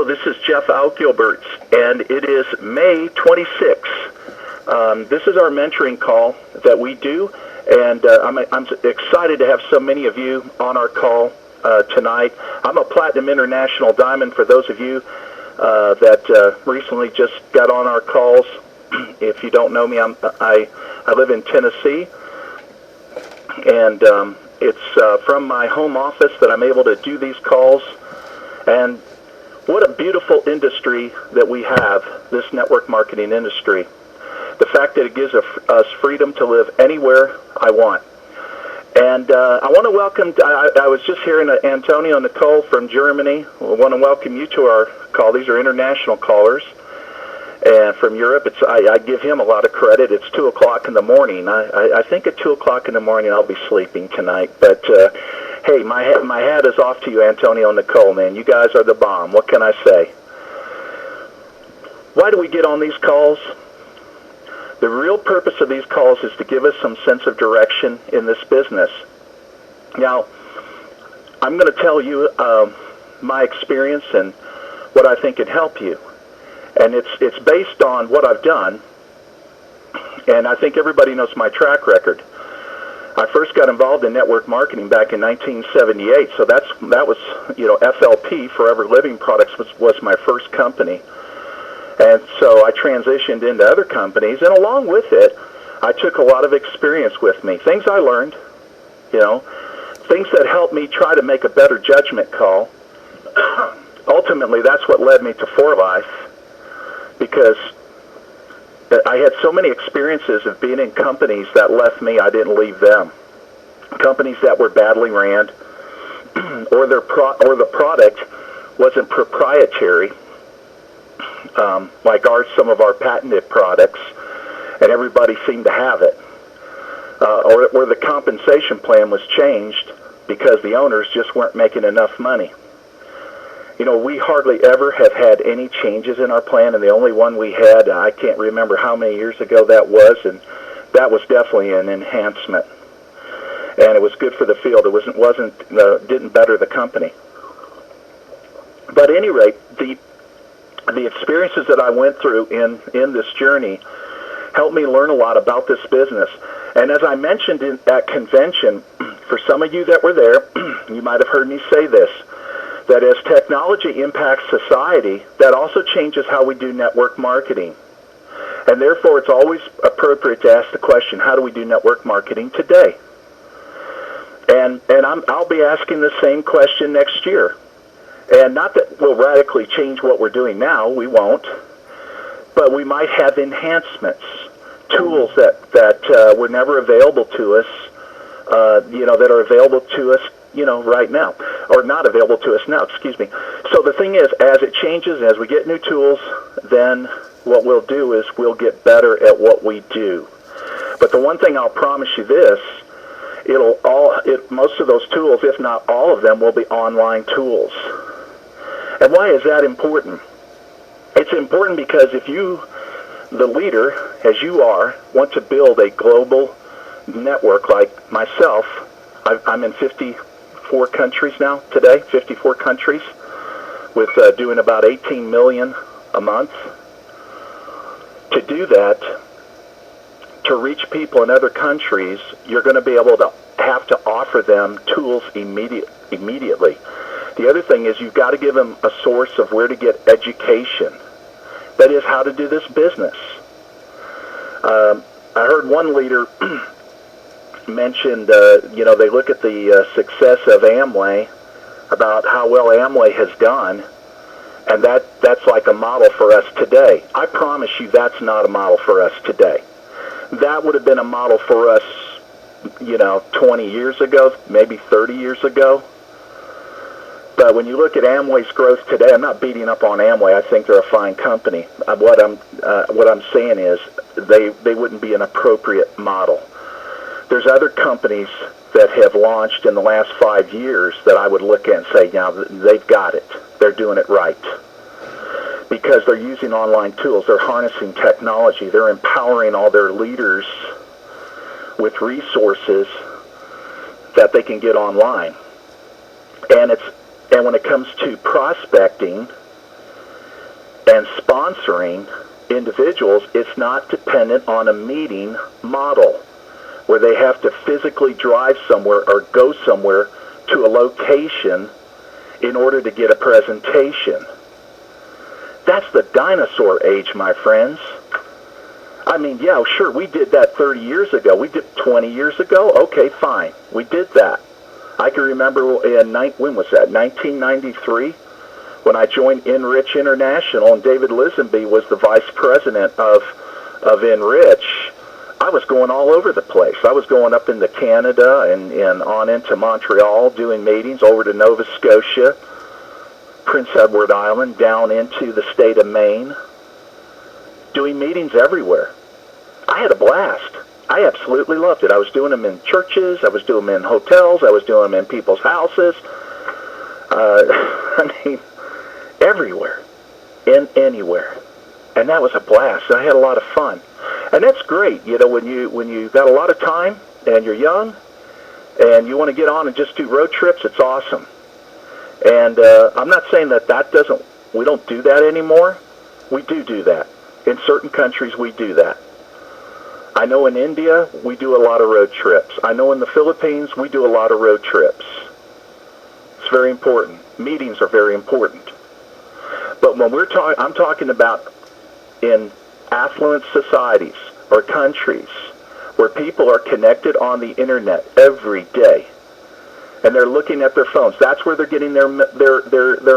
Hello, this is Jeff Altgilbers, and it is May 26th. This is our mentoring call that we do, and I'm excited to have so many of you on our call tonight. I'm a Platinum International Diamond for those of you that recently just got on our calls. If you don't know me, I live in Tennessee, and it's from my home office that I'm able to do these calls. And what a beautiful industry that we have, this network marketing industry. The fact that it gives us freedom to live anywhere I want. And I want to welcome, I was just hearing Antonio Nicole from Germany. I want to welcome you to our call. These are international callers. And from Europe, I give him a lot of credit. It's 2 o'clock in the morning. I think at 2 o'clock in the morning I'll be sleeping tonight. But hey, my hat is off to you, Antonio Nicole, man. You guys are the bomb. What can I say? Why do we get on these calls? The real purpose of these calls is to give us some sense of direction in this business. Now, I'm going to tell you my experience and what I think can help you. And it's based on what I've done, and I think everybody knows my track record. I first got involved in network marketing back in 1978, so that was, FLP, Forever Living Products, was my first company. And so I transitioned into other companies, and along with it, I took a lot of experience with me. Things I learned, things that helped me try to make a better judgment call. Ultimately, that's what led me to For Life, because I had so many experiences of being in companies that left me, I didn't leave them. Companies that were badly ran, or the product wasn't proprietary, like some of our patented products, and everybody seemed to have it. Or the compensation plan was changed because the owners just weren't making enough money. We hardly ever have had any changes in our plan, and the only one we had, I can't remember how many years ago that was, and that was definitely an enhancement. And it was good for the field. It didn't better the company. But at any rate, the experiences that I went through in this journey helped me learn a lot about this business. And as I mentioned at convention, for some of you that were there, you might have heard me say this, that as technology impacts society, that also changes how we do network marketing. And therefore, it's always appropriate to ask the question, how do we do network marketing today? And I'll be asking the same question next year. And not that we'll radically change what we're doing now, we won't, but we might have enhancements, tools that were never available to us, that are available to us right now, or not available to us now, excuse me. So the thing is, as it changes, as we get new tools, then what we'll do is we'll get better at what we do. But the one thing I'll promise you this, most of those tools, if not all of them, will be online tools. And why is that important? It's important because if you, the leader, as you are, want to build a global network like myself, I'm in 54 countries now today, 54 countries, with doing about 18 million a month. To do that, to reach people in other countries, you're going to be able to have to offer them tools immediately. The other thing is you've got to give them a source of where to get education. That is, how to do this business. I heard one leader mentioned, they look at the success of Amway, about how well Amway has done, and that's like a model for us today. I promise you that's not a model for us today. That would have been a model for us, 20 years ago, maybe 30 years ago. But when you look at Amway's growth today, I'm not beating up on Amway. I think they're a fine company. What I'm saying is they wouldn't be an appropriate model. There's other companies that have launched in the last 5 years that I would look at and say, they've got it. They're doing it right. Because they're using online tools. They're harnessing technology. They're empowering all their leaders with resources that they can get online. And when it comes to prospecting, and sponsoring individuals, it's not dependent on a meeting model where they have to physically drive somewhere or go somewhere to a location in order to get a presentation. That's the dinosaur age, my friends. I mean, yeah, sure, we did that 30 years ago. We did 20 years ago. Okay, fine. We did that. I can remember when was that? 1993, when I joined Enrich International, and David Lisenby was the vice president of Enrich. I was going all over the place. I was going up into Canada and on into Montreal, doing meetings over to Nova Scotia, Prince Edward Island, down into the state of Maine, doing meetings everywhere. I had a blast. I absolutely loved it. I was doing them in churches. I was doing them in hotels. I was doing them in people's houses. I mean, everywhere, anywhere. And that was a blast. I had a lot of fun. And that's great, you know, when you got a lot of time and you're young and you want to get on and just do road trips, it's awesome. And I'm not saying that we don't do that anymore. We do that. In certain countries, we do that. I know in India, we do a lot of road trips. I know in the Philippines, we do a lot of road trips. It's very important. Meetings are very important. But when I'm talking about in affluent societies or countries where people are connected on the internet every day and they're looking at their phones. That's where they're getting their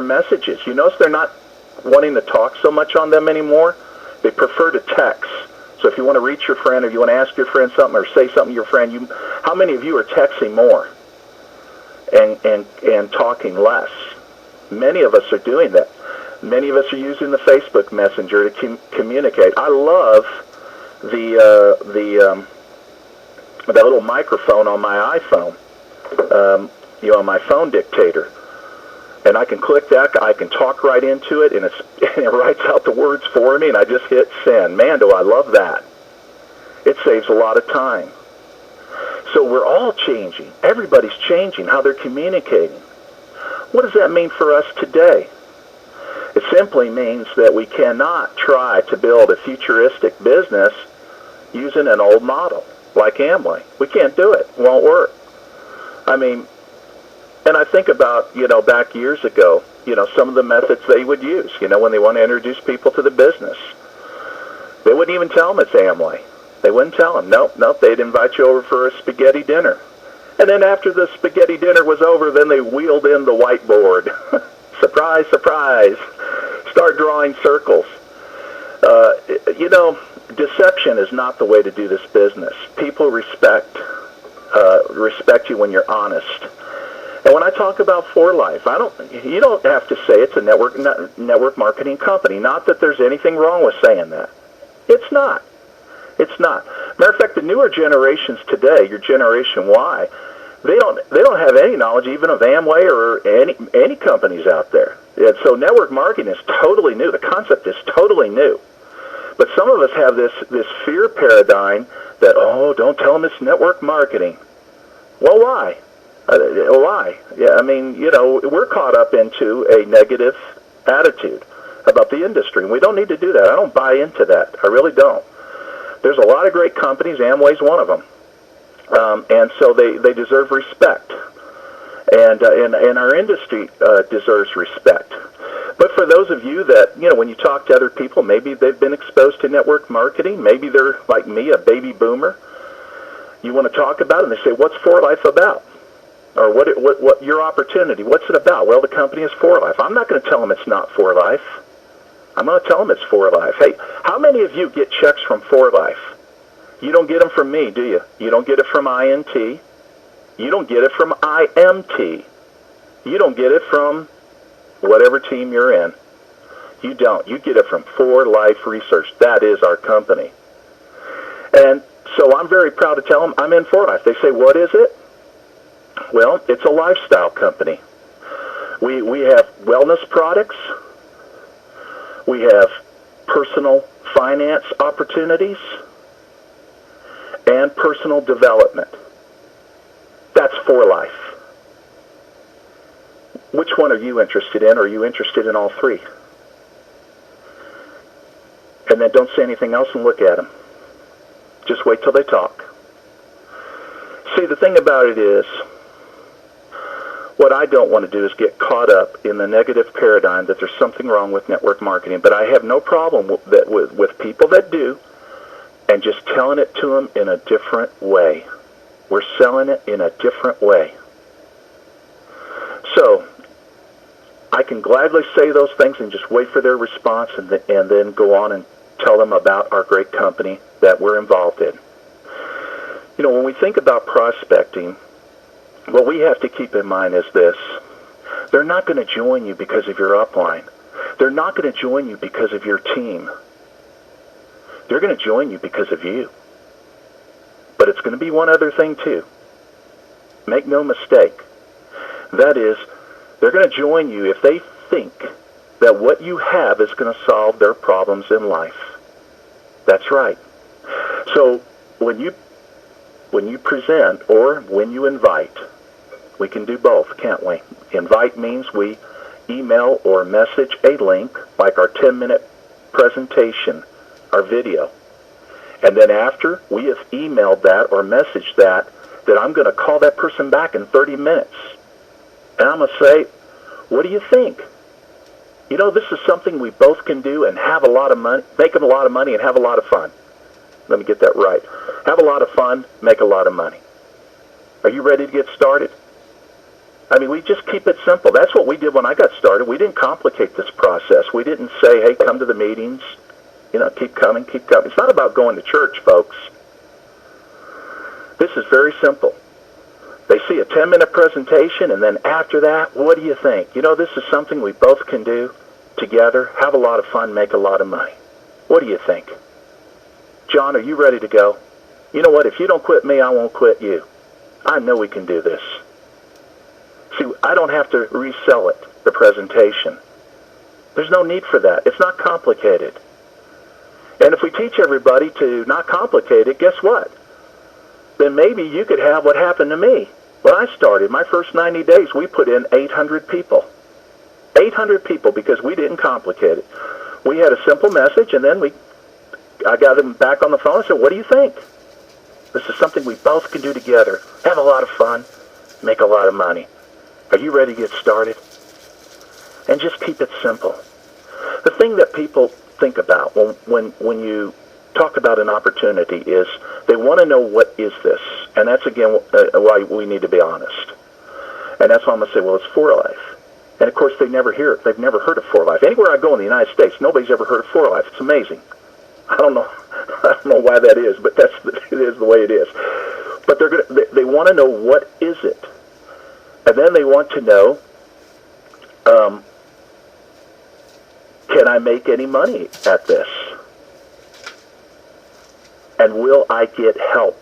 messages. You notice they're not wanting to talk so much on them anymore. They prefer to text. So if you want to reach your friend, or you want to ask your friend something, or say something to your friend, how many of you are texting more and talking less? Many of us are doing that. Many of us are using the Facebook Messenger to communicate. I love that little microphone on my iPhone, on my phone dictator. And I can click that, I can talk right into it, and it writes out the words for me, and I just hit send. Man, do I love that. It saves a lot of time. So we're all changing. Everybody's changing how they're communicating. What does that mean for us today? It simply means that we cannot try to build a futuristic business using an old model like Amway. We can't do it. It won't work. I mean, and I think about, back years ago, some of the methods they would use, when they want to introduce people to the business. They wouldn't even tell them it's Amway. They wouldn't tell them. Nope, they'd invite you over for a spaghetti dinner. And then after the spaghetti dinner was over, then they wheeled in the whiteboard. Surprise, surprise. Start drawing circles. Deception is not the way to do this business. People respect you when you're honest. And when I talk about 4Life, you don't have to say it's a network marketing company. Not that there's anything wrong with saying that. It's not. It's not. Matter of fact, the newer generations today, your Generation Y, they don't have any knowledge even of Amway or any companies out there. And so network marketing is totally new. The concept is totally new. But some of us have this fear paradigm that, don't tell them it's network marketing. Well, why? Why? Yeah, I mean, we're caught up into a negative attitude about the industry, and we don't need to do that. I don't buy into that. I really don't. There's a lot of great companies. Amway's one of them. And so they deserve respect. And our industry deserves respect. But for those of you that, when you talk to other people, maybe they've been exposed to network marketing. Maybe they're, like me, a baby boomer. You want to talk about it, and they say, what's 4Life about? Or what your opportunity, what's it about? Well, the company is 4Life. I'm not going to tell them it's not 4Life. I'm going to tell them it's 4Life. Hey, how many of you get checks from 4Life? You don't get them from me, do you? You don't get it from INT. You don't get it from IMT. You don't get it from whatever team you're in. You don't. You get it from 4Life Research. That is our company. And so I'm very proud to tell them I'm in 4Life. They say, what is it? Well, it's a lifestyle company. We have wellness products. We have personal finance opportunities and personal development. That's 4Life. Which one are you interested in? Or are you interested in all three? And then don't say anything else and look at them. Just wait till they talk. See, the thing about it is, what I don't want to do is get caught up in the negative paradigm that there's something wrong with network marketing. But I have no problem with people that do, and just telling it to them in a different way. We're selling it in a different way. So I can gladly say those things and just wait for their response, and then go on and tell them about our great company that we're involved in. You know, when we think about prospecting, what we have to keep in mind is this. They're not going to join you because of your upline. They're not going to join you because of your team. They're going to join you because of you. But it's going to be one other thing too. Make no mistake. That is, they're going to join you if they think that what you have is going to solve their problems in life. That's right. So when you present or when you invite, we can do both, can't we? Invite means we email or message a link, like our 10-minute presentation, our video. And then after we have emailed that or messaged that I'm going to call that person back in 30 minutes. And I'm going to say, what do you think? You know, this is something we both can do and have a lot of money, make a lot of money and have a lot of fun. Let me get that right. Have a lot of fun, make a lot of money. Are you ready to get started? I mean, we just keep it simple. That's what we did when I got started. We didn't complicate this process. We didn't say, hey, come to the meetings. You know, keep coming, keep coming. It's not about going to church, folks. This is very simple. They see a 10-minute presentation, and then after that, what do you think? You know, this is something we both can do together, have a lot of fun, make a lot of money. What do you think? John, are you ready to go? You know what? If you don't quit me, I won't quit you. I know we can do this. See, I don't have to resell it, the presentation. There's no need for that. It's not complicated. And if we teach everybody to not complicate it, guess what? Then maybe you could have what happened to me. When I started, my first 90 days, we put in 800 people. 800 people because we didn't complicate it. We had a simple message, and then I got them back on the phone and said, what do you think? This is something we both can do together. Have a lot of fun, make a lot of money. Are you ready to get started? And just keep it simple. The thing that people think about when you talk about an opportunity is they want to know, what is this? And that's, again, why we need to be honest. And that's why I'm going to say, well, it's For Life. And, of course, they never hear it. They've never heard of For Life. Anywhere I go in the United States, nobody's ever heard of For Life. It's amazing. I don't know why that is, but it is the way it is. But they want to know, what is it? And then they want to know, can I make any money at this? And will I get help?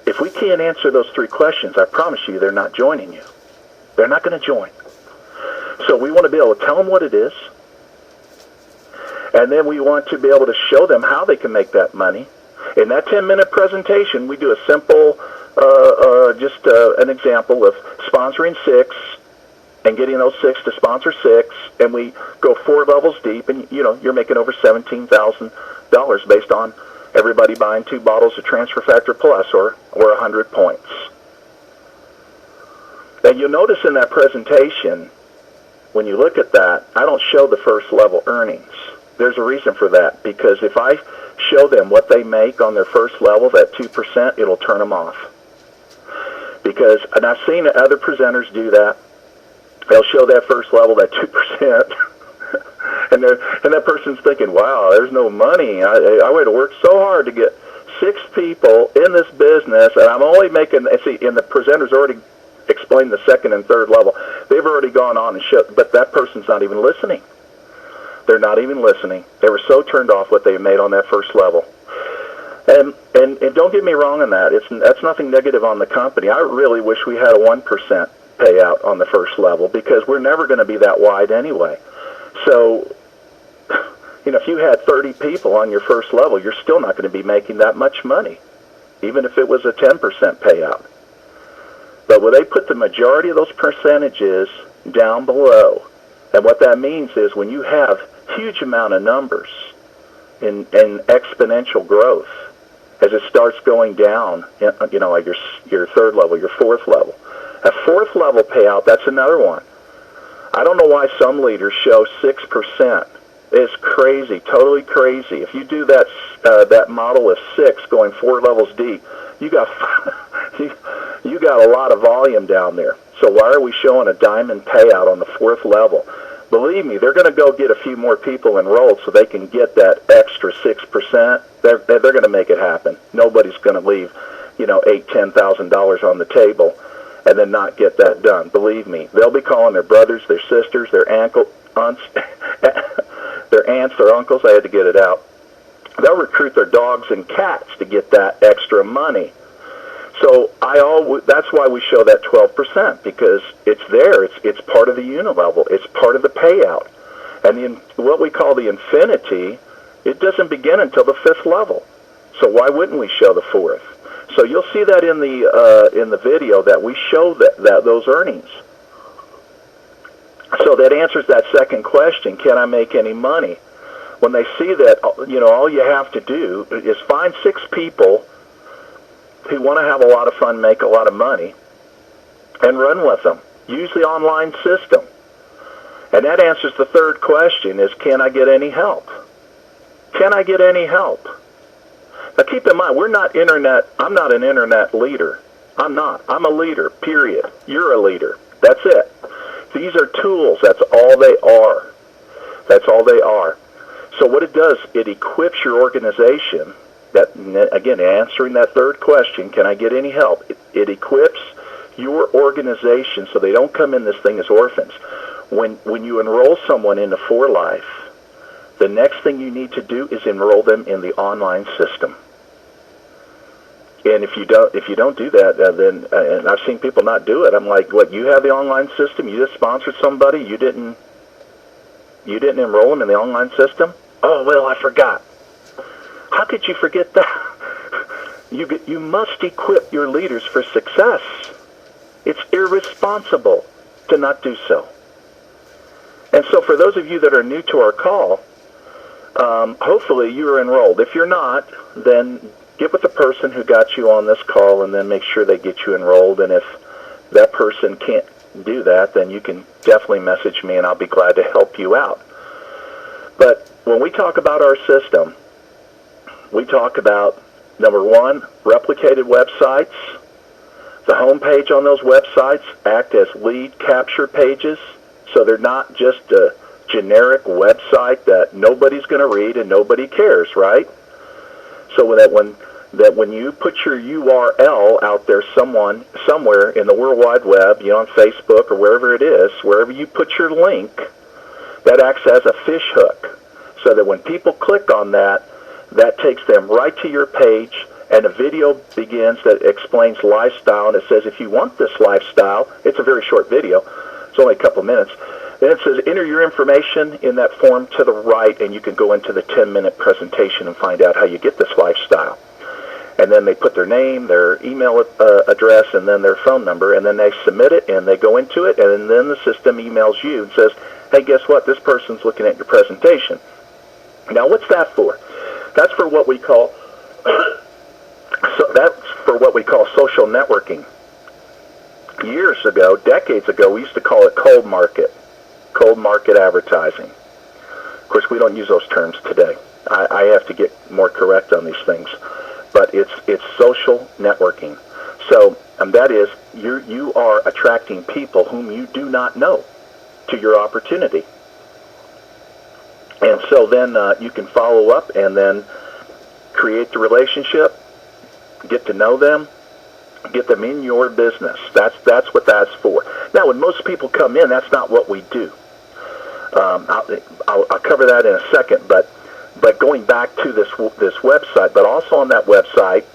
If we can't answer those three questions, I promise you they're not joining you. They're not going to join. So we want to be able to tell them what it is. And then we want to be able to show them how they can make that money. In that 10-minute presentation, we do a simple, an example of sponsoring 6 and getting those 6 to sponsor 6, and we go 4 levels deep, and you're making over $17,000 based on everybody buying 2 bottles of Transfer Factor Plus or 100 points. And you'll notice in that presentation, when you look at that, I don't show the first level earnings. There's a reason for that, because if I show them what they make on their first level, that 2%, it'll turn them off. And I've seen other presenters do that. They'll show that first level, that 2%, and that person's thinking, wow, there's no money. I would have worked so hard to get 6 people in this business, and I'm only making, and the presenter's already explained the second and third level. They've already gone on and showed, but that person's not even listening. They're not even listening. They were so turned off what they made on that first level. And don't get me wrong on that. That's nothing negative on the company. I really wish we had a 1% payout on the first level, because we're never going to be that wide anyway. So, if you had 30 people on your first level, you're still not going to be making that much money, even if it was a 10% payout. But when they put the majority of those percentages down below, and what that means is when you have huge amount of numbers in exponential growth as it starts going down, like your third level, your fourth level. A fourth level payout, that's another one. I don't know why some leaders show 6%. It's crazy, totally crazy. If you do that model of 6 going 4 levels deep, you got you got a lot of volume down there. So why are we showing a diamond payout on the 4th level? Believe me, they're going to go get a few more people enrolled so they can get that extra 6%. They're going to make it happen. Nobody's going to leave, $8,000-$10,000 on the table and then not get that done. Believe me, they'll be calling their brothers, their sisters, their aunts, their aunts, their uncles. I had to get it out. They'll recruit their dogs and cats to get that extra money. So that's why we show that 12%, because it's there. It's part of the unilevel. It's part of the payout. And what we call the infinity, it doesn't begin until the 5th level. So why wouldn't we show the 4th? So you'll see that in the video that we show that those earnings. So that answers that second question: can I make any money? When they see that, all you have to do is find 6 people who want to have a lot of fun, make a lot of money, and run with them. Use the online system. And that answers the third question: is can I get any help? Can I get any help? Now keep in mind, I'm not an internet leader. I'm not. I'm a leader, period. You're a leader. That's it. These are tools. That's all they are. That's all they are. So what it does, it equips your organization. That, again, answering that third question, can I get any help? It equips your organization so they don't come in this thing as orphans. When you enroll someone into 4Life, the next thing you need to do is enroll them in the online system. And if you don't do that, then and I've seen people not do it. I'm like, what? You have the online system? You just sponsored somebody? You didn't enroll them in the online system? Oh well, I forgot. How could you forget that? You must equip your leaders for success. It's irresponsible to not do so. And so for those of you that are new to our call, hopefully you are enrolled. If you're not, then get with the person who got you on this call and then make sure they get you enrolled. And if that person can't do that, then you can definitely message me and I'll be glad to help you out. But when we talk about our system, we talk about, number 1, replicated websites. The homepage on those websites act as lead capture pages, so they're not just a generic website that nobody's going to read and nobody cares, right? So when you put your URL out there somewhere in the World Wide Web, on Facebook or wherever it is, wherever you put your link, that acts as a fish hook, so that when people click on that takes them right to your page, and a video begins that explains lifestyle, and it says if you want this lifestyle, it's a very short video, it's only a couple minutes, then it says enter your information in that form to the right, and you can go into the 10-minute presentation and find out how you get this lifestyle. And then they put their name, their email address, and then their phone number, and then they submit it, and they go into it, and then the system emails you and says, hey, guess what? This person's looking at your presentation. Now, what's that for? That's for what we call social networking. Years ago, decades ago, we used to call it cold market advertising. Of course, we don't use those terms today. I have to get more correct on these things, but it's social networking. So that is you are attracting people whom you do not know to your opportunity. And so then you can follow up and then create the relationship, get to know them, get them in your business. That's what that's for. Now, when most people come in, that's not what we do. I'll cover that in a second, but going back to this website, but also on that website,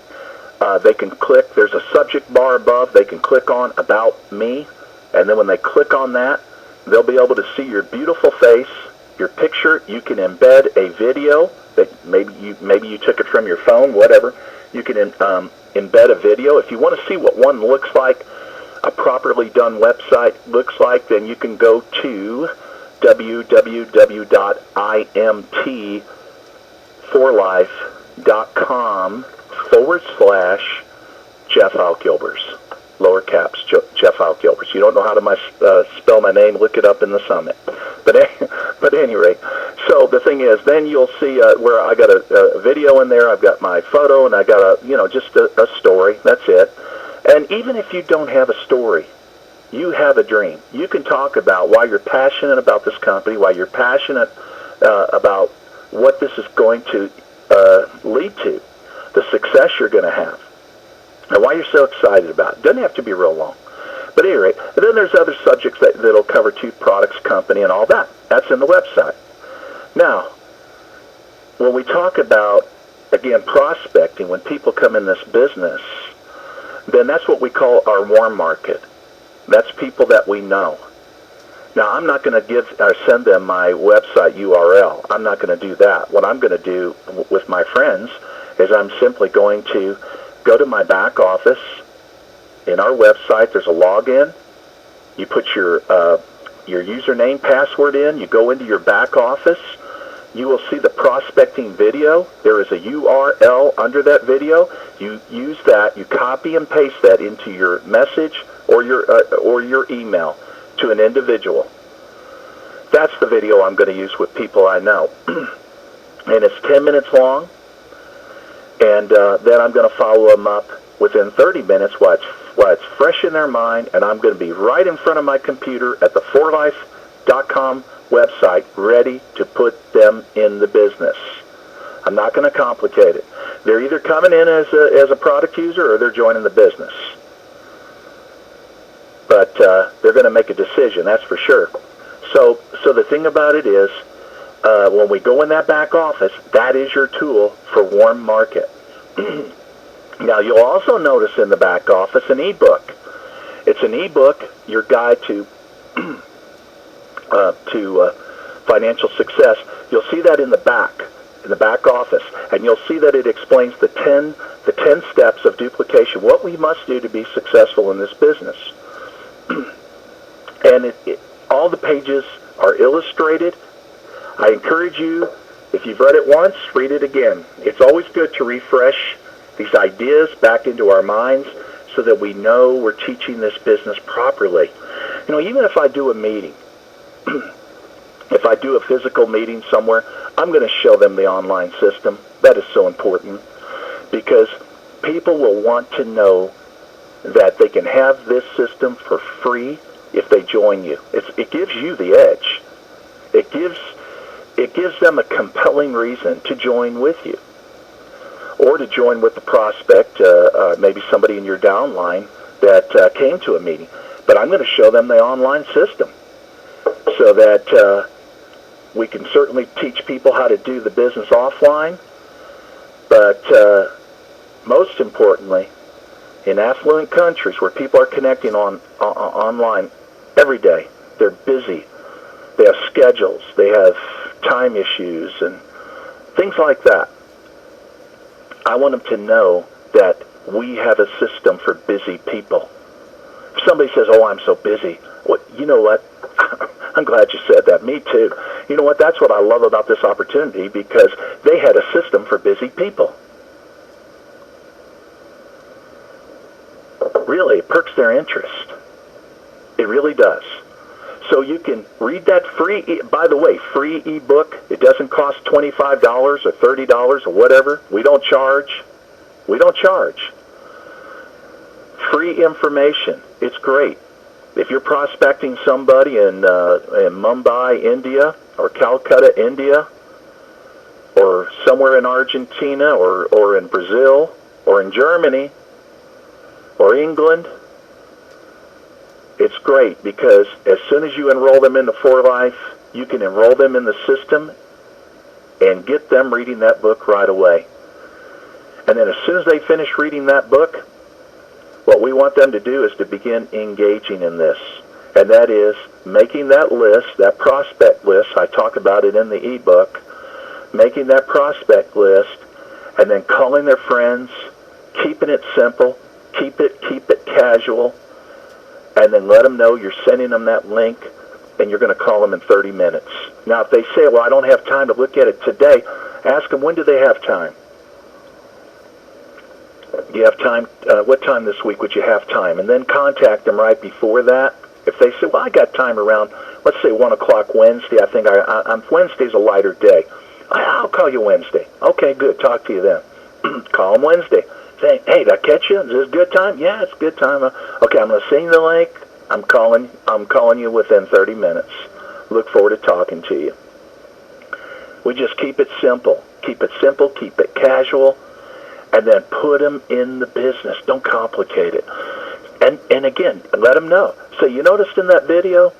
they can click, there's a subject bar above, they can click on About Me, and then when they click on that, they'll be able to see your beautiful face, your picture. You can embed a video that maybe you took it from your phone, whatever. You can embed a video. If you want to see what one looks like, a properly done website looks like, then you can go to www.imt4life.com/Jeff Altgilbers. Lower caps, Jeff Altgilbers. You don't know how to spell my name, look it up in the summit. But at any rate, so the thing is, then you'll see where I got a video in there, I've got my photo, and I got just a story, that's it. And even if you don't have a story, you have a dream. You can talk about why you're passionate about this company, why you're passionate about what this is going to lead to, the success you're going to have, and why you're so excited about it. Doesn't have to be real long. But at any rate, and then there's other subjects that'll cover products, company, and all that. That's in the website. Now, when we talk about, again, prospecting, when people come in this business, then that's what we call our warm market. That's people that we know. Now, I'm not going to send them my website URL. I'm not going to do that. What I'm going to do with my friends is I'm simply going to go to my back office. In our website, there's a login. You put your username, password in. You go into your back office. You will see the prospecting video. There is a URL under that video. You use that. You copy and paste that into your message or your email to an individual. That's the video I'm going to use with people I know. And it's 10 minutes long. And then I'm going to follow them up within 30 minutes while it's fresh in their mind, and I'm going to be right in front of my computer at the 4life.com website ready to put them in the business. I'm not going to complicate it. They're either coming in as a product user or they're joining the business. But they're going to make a decision, that's for sure. So the thing about it is, when we go in that back office, that is your tool for warm market. Now, you'll also notice in the back office an ebook. It's an ebook, your guide to financial success. You'll see that in the back office, and you'll see that it explains the 10 steps of duplication, what we must do to be successful in this business. And all the pages are illustrated. I encourage you, if you've read it once, read it again. It's always good to refresh these ideas back into our minds so that we know we're teaching this business properly. You know, even if I do a meeting, if I do a physical meeting somewhere, I'm going to show them the online system. That is so important because people will want to know that they can have this system for free if they join you. It gives you the edge. It gives them a compelling reason to join with you, or to join with the prospect, maybe somebody in your downline that came to a meeting. But I'm going to show them the online system so that we can certainly teach people how to do the business offline, but most importantly, in affluent countries where people are connecting online every day, they're busy, they have schedules, they have time issues and things like that. I want them to know that we have a system for busy people. If somebody says, "Oh, I'm so busy," well, you know what? I'm glad you said that. Me too. You know what? That's what I love about this opportunity, because they had a system for busy people. Really, it perks their interest. It really does. So you can read that free, by the way, free ebook. It doesn't cost $25 or $30 or whatever. We don't charge. We don't charge. Free information. It's great. If you're prospecting somebody in Mumbai, India, or Calcutta, India, or somewhere in Argentina, or in Brazil, or in Germany, or England, it's great, because as soon as you enroll them into 4Life, you can enroll them in the system and get them reading that book right away. And then as soon as they finish reading that book, what we want them to do is to begin engaging in this. And that is making that list, that prospect list. I talk about it in the ebook. Making that prospect list and then calling their friends, keeping it simple, keep it casual, and then let them know you're sending them that link and you're going to call them in 30 minutes. Now, if they say, well, I don't have time to look at it today, ask them, when do they have time? Do you have time? What time this week would you have time? And then contact them right before that. If they say, well, I got time around, let's say 1 o'clock Wednesday, I think Wednesday's a lighter day. I'll call you Wednesday. Okay, good. Talk to you then. Call them Wednesday. Say, hey, did I catch you? Is this a good time? Yeah, it's a good time. Okay, I'm going to send you the link. I'm calling you within 30 minutes. Look forward to talking to you. We just keep it simple. Keep it simple. Keep it casual. And then put them in the business. Don't complicate it. And again, let them know. So you noticed in that video,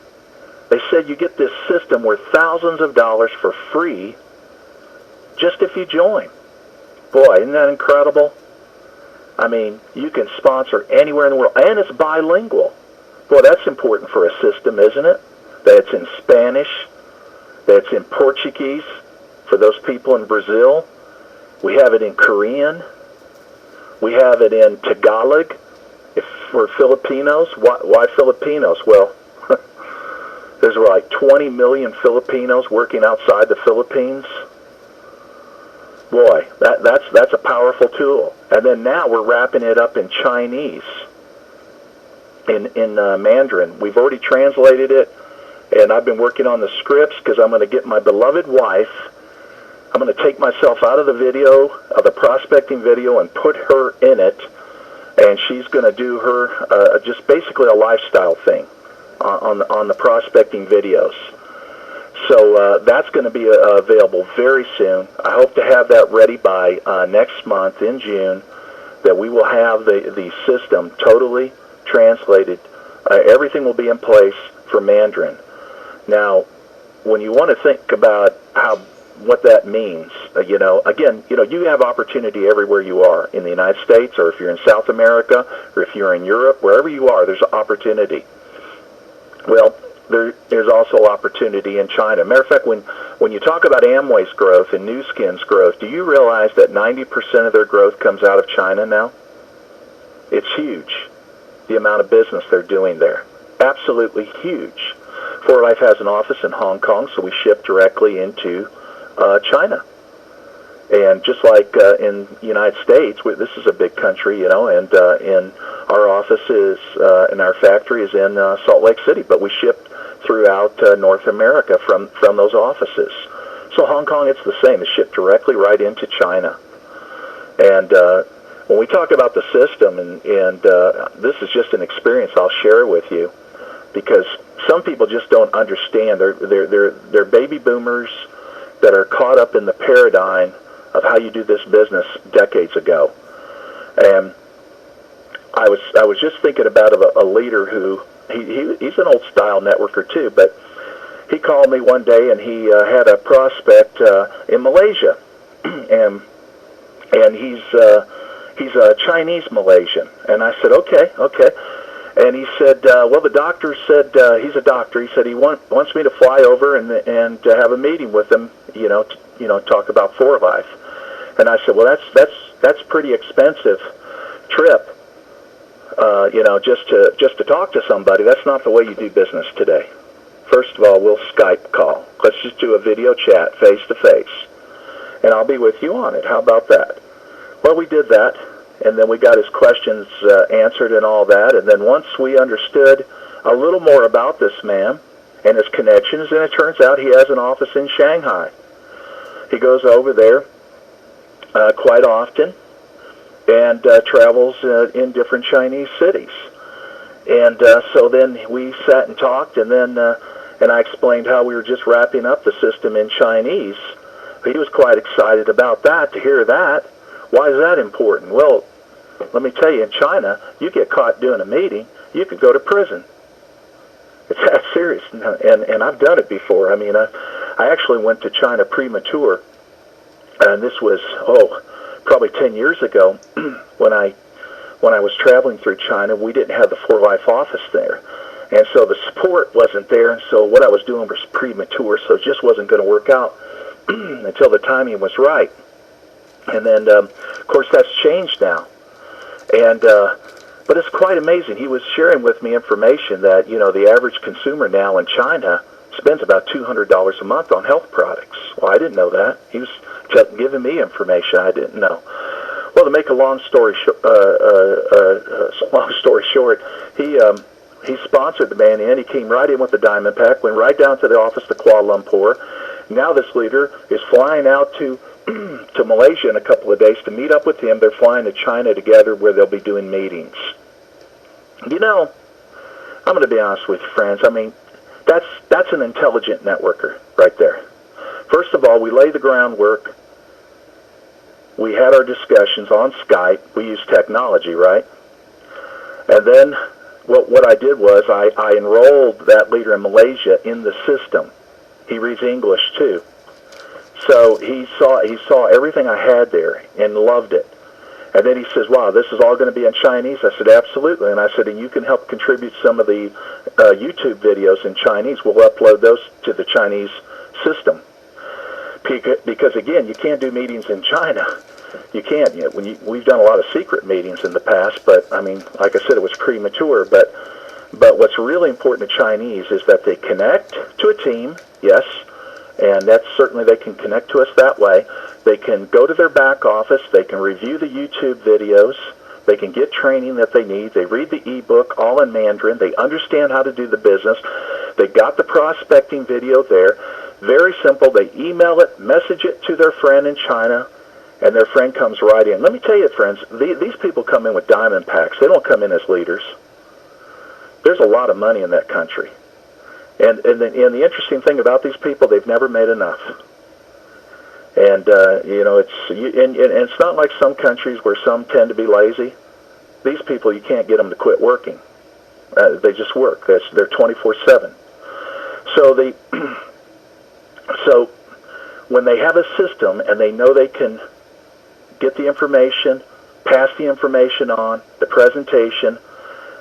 they said you get this system worth thousands of dollars for free just if you join. Boy, isn't that incredible? I mean, you can sponsor anywhere in the world, and it's bilingual. Boy, that's important for a system, isn't it? That it's in Spanish, that it's in Portuguese for those people in Brazil. We have it in Korean. We have it in Tagalog for Filipinos. Why Filipinos? Well, there's like 20 million Filipinos working outside the Philippines. Boy, that's a powerful tool. And then now we're wrapping it up in Chinese, in Mandarin. We've already translated it, and I've been working on the scripts because I'm going to get my beloved wife. I'm going to take myself out of the video, of the prospecting video, and put her in it, and she's going to do her just basically a lifestyle thing on the prospecting videos. So that's going to be available very soon. I hope to have that ready by next month in June, that we will have the system totally translated. Everything will be in place for Mandarin. Now, when you want to think about what that means, again, you have opportunity everywhere you are in the United States, or if you're in South America, or if you're in Europe, wherever you are, there's opportunity. Well, there's also opportunity in China. Matter of fact, when you talk about Amway's growth and Nu Skin's growth, do you realize that 90% of their growth comes out of China now? It's huge, the amount of business they're doing there. Absolutely huge. 4Life has an office in Hong Kong, so we ship directly into China. And just like in the United States, this is a big country, and in our office is, and our factory is in Salt Lake City, but we ship throughout North America from those offices. So Hong Kong, it's the same. It's shipped directly right into China. And when we talk about the system, and this is just an experience I'll share with you, because some people just don't understand. They're baby boomers that are caught up in the paradigm of how you do this business decades ago. And I was just thinking about a leader who he's an old style networker too, but he called me one day and he had a prospect in Malaysia, and he's a Chinese Malaysian. And I said, okay. And he said, well, the doctor said, he's a doctor. He said he wants me to fly over and have a meeting with him, talk about 4Life. And I said, well, that's pretty expensive trip, just to talk to somebody. That's not the way you do business today. First of all, we'll Skype call. Let's just do a video chat, face to face, and I'll be with you on it. How about that? Well, we did that. And then we got his questions answered and all that. And then once we understood a little more about this man and his connections, and it turns out he has an office in Shanghai. He goes over there quite often and travels in different Chinese cities. And so then we sat and talked, and then and I explained how we were just wrapping up the system in Chinese. He was quite excited about that, to hear that. Why is that important? Well, let me tell you, in China, you get caught doing a meeting, you could go to prison. It's that serious, and I've done it before. I mean, I actually went to China premature, and this was, probably 10 years ago. When I was traveling through China, we didn't have the 4Life office there, and so the support wasn't there, and so what I was doing was premature, so it just wasn't going to work out until the timing was right. And then, of course, that's changed now. And But it's quite amazing. He was sharing with me information that, the average consumer now in China spends about $200 a month on health products. Well, I didn't know that. He was giving me information I didn't know. Well, to make a long story short, he sponsored the man in. He came right in with the diamond pack, went right down to the office to Kuala Lumpur. Now this leader is flying out to Malaysia in a couple of days to meet up with him. They're flying to China together where they'll be doing meetings. I'm going to be honest with you, friends. I mean, that's an intelligent networker right there. First of all, we lay the groundwork. We had our discussions on Skype. We use technology, right? And then what I did was I enrolled that leader in Malaysia in the system. He reads English too. So he saw everything I had there and loved it. And then he says, wow, this is all going to be in Chinese? I said, absolutely. And I said, and you can help contribute some of the YouTube videos in Chinese. We'll upload those to the Chinese system. Because, again, you can't do meetings in China. You can't. We've done a lot of secret meetings in the past, but, I mean, like I said, it was premature. But what's really important to Chinese is that they connect to a team, yes, and that's certainly they can connect to us that way. They can go to their back office. They can review the YouTube videos. They can get training that they need. They read the ebook all in Mandarin. They understand how to do the business. They got the prospecting video there. Very simple. They email it, message it to their friend in China, and their friend comes right in. Let me tell you, friends, these people come in with diamond packs. They don't come in as leaders. There's a lot of money in that country. And the interesting thing about these people, they've never made enough. And, it's not like some countries where some tend to be lazy. These people, you can't get them to quit working. They just work. They're 24/7. So when they have a system and they know they can get the information, pass the information on, the presentation,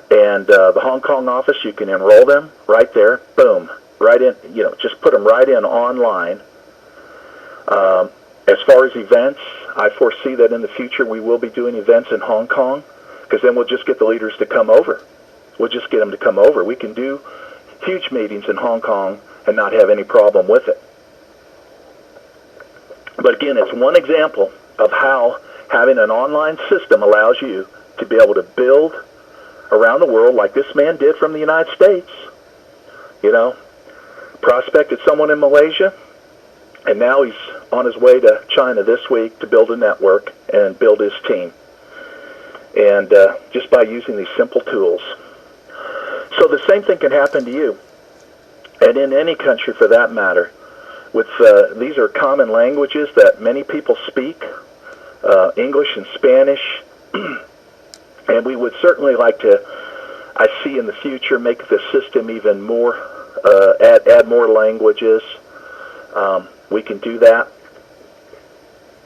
and the Hong Kong office, you can enroll them right there. Boom. Right in, just put them right in online. As far as events, I foresee that in the future we will be doing events in Hong Kong, because then we'll just get the leaders to come over. We'll just get them to come over. We can do huge meetings in Hong Kong and not have any problem with it. But again, it's one example of how having an online system allows you to be able to build around the world like this man did from the United States. Prospected someone in Malaysia, and now he's on his way to China this week to build a network and build his team. And just by using these simple tools. So the same thing can happen to you, and in any country for that matter. With these are common languages that many people speak, English and Spanish, and we would certainly like to, I see in the future, make the system even more, add more languages. We can do that,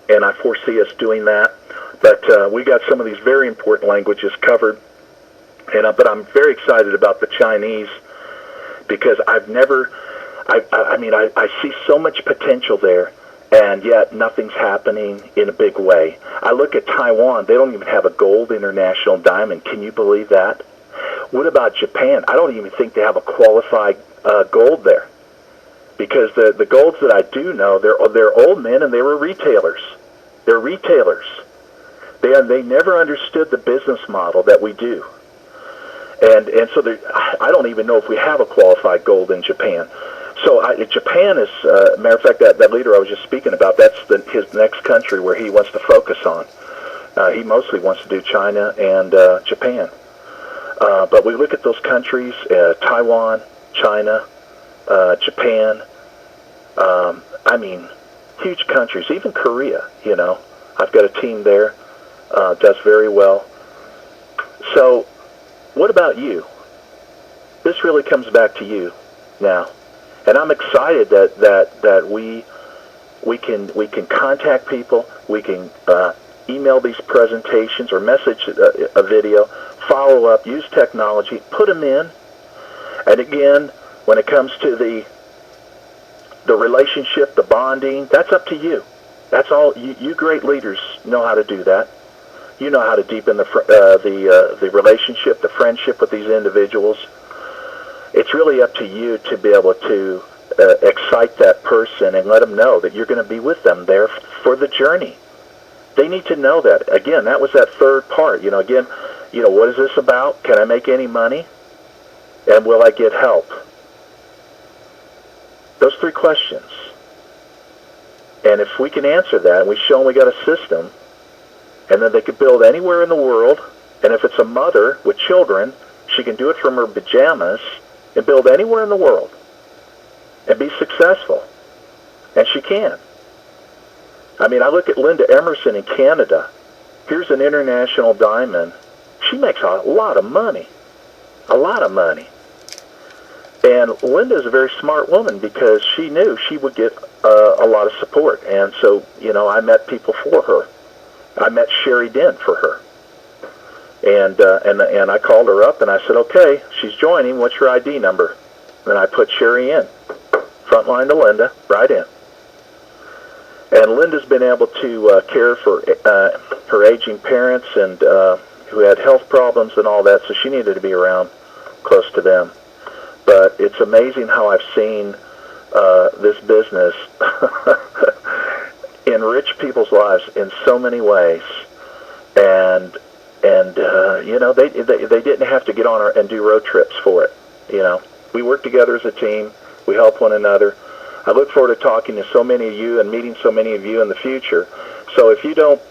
and I foresee us doing that. But we got some of these very important languages covered, but I'm very excited about the Chinese because I see so much potential there, and yet nothing's happening in a big way. I look at Taiwan. They don't even have a gold international diamond. Can you believe that? What about Japan? I don't even think they have a qualified gold there, because the golds that I do know, they're old men and they were retailers. They're retailers. They never understood the business model that we do. And so I don't even know if we have a qualified gold in Japan. So Japan is, matter of fact, that leader I was just speaking about, that's his next country where he wants to focus on. He mostly wants to do China and Japan. But we look at those countries, Taiwan, China, Japan, huge countries, even Korea, I've got a team there, does very well. So what about you? This really comes back to you now. And I'm excited that we can contact people, we can email these presentations or message a video, follow up, use technology, put them in. And again, when it comes to the relationship, the bonding, that's up to you. That's all. You great leaders know how to do that. You know how to deepen the relationship, the friendship with these individuals. It's really up to you to be able to excite that person and let them know that you're going to be with them there for the journey. They need to know that. Again, that was that third part. Again, what is this about? Can I make any money? And will I get help? Those 3 questions. And if we can answer that, and we show them we got a system, and then they could build anywhere in the world, and if it's a mother with children, she can do it from her pajamas and build anywhere in the world and be successful. And she can. I mean, I look at Linda Emerson in Canada. Here's an international diamond. She makes a lot of money. A lot of money. And Linda's a very smart woman because she knew she would get a lot of support. And so, I met people for her. I met Sherry Dent for her. And I called her up and I said, okay, she's joining. What's your ID number? And I put Sherry in. Front line to Linda, right in. And Linda's been able to care for her aging parents and who had health problems and all that, so she needed to be around close to them. But it's amazing how I've seen this business enrich people's lives in so many ways. And they didn't have to get on and do road trips for it. We work together as a team. We help one another. I look forward to talking to so many of you and meeting so many of you in the future. So if you don't,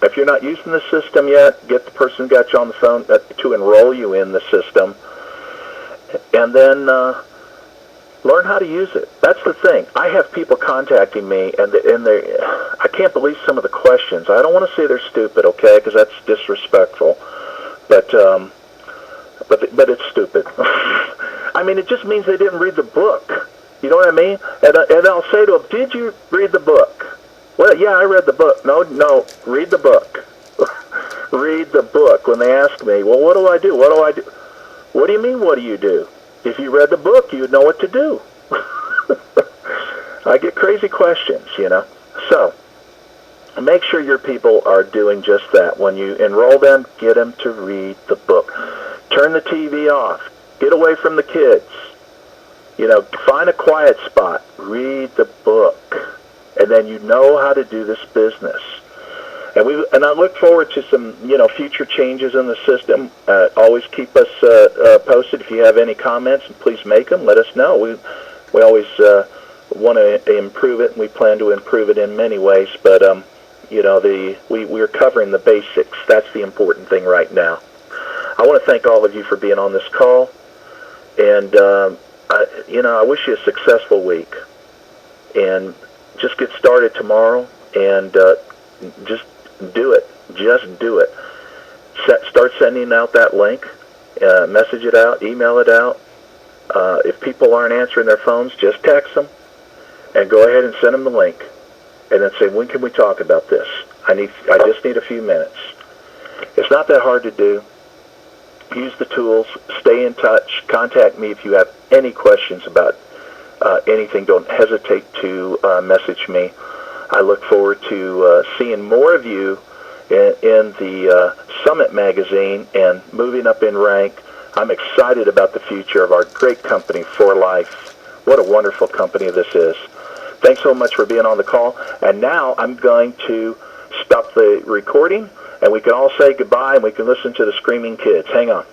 if you're not using the system yet, get the person who got you on the phone to enroll you in the system, and then learn how to use it. That's the thing. I have people contacting me, and I can't believe some of the questions. I don't want to say they're stupid, okay, because that's disrespectful, but it's stupid. I mean, it just means they didn't read the book. You know what I mean? And I'll say to them, did you read the book? Well, yeah, I read the book. No, read the book. Read the book. When they ask me, well, what do I do? What do I do? What do you mean, what do you do? If you read the book, you'd know what to do. I get crazy questions, So, make sure your people are doing just that. When you enroll them, get them to read the book. Turn the TV off. Get away from the kids. Find a quiet spot. Read the book. And then you know how to do this business. And I look forward to some, future changes in the system. Always keep us posted. If you have any comments, please make them. Let us know. We always want to improve it, and we plan to improve it in many ways. But we're covering the basics. That's the important thing right now. I want to thank all of you for being on this call, and I wish you a successful week. And just get started tomorrow, and just do it. Just do it. Start sending out that link. Message it out. Email it out. If people aren't answering their phones, just text them, and go ahead and send them the link. And then say, when can we talk about this? I just need a few minutes. It's not that hard to do. Use the tools. Stay in touch. Contact me if you have any questions about anything. Don't hesitate to message me. I look forward to seeing more of you in the Summit magazine and moving up in rank. I'm excited about the future of our great company, For Life. What a wonderful company this is. Thanks so much for being on the call. And now I'm going to stop the recording, and we can all say goodbye, and we can listen to the screaming kids. Hang on.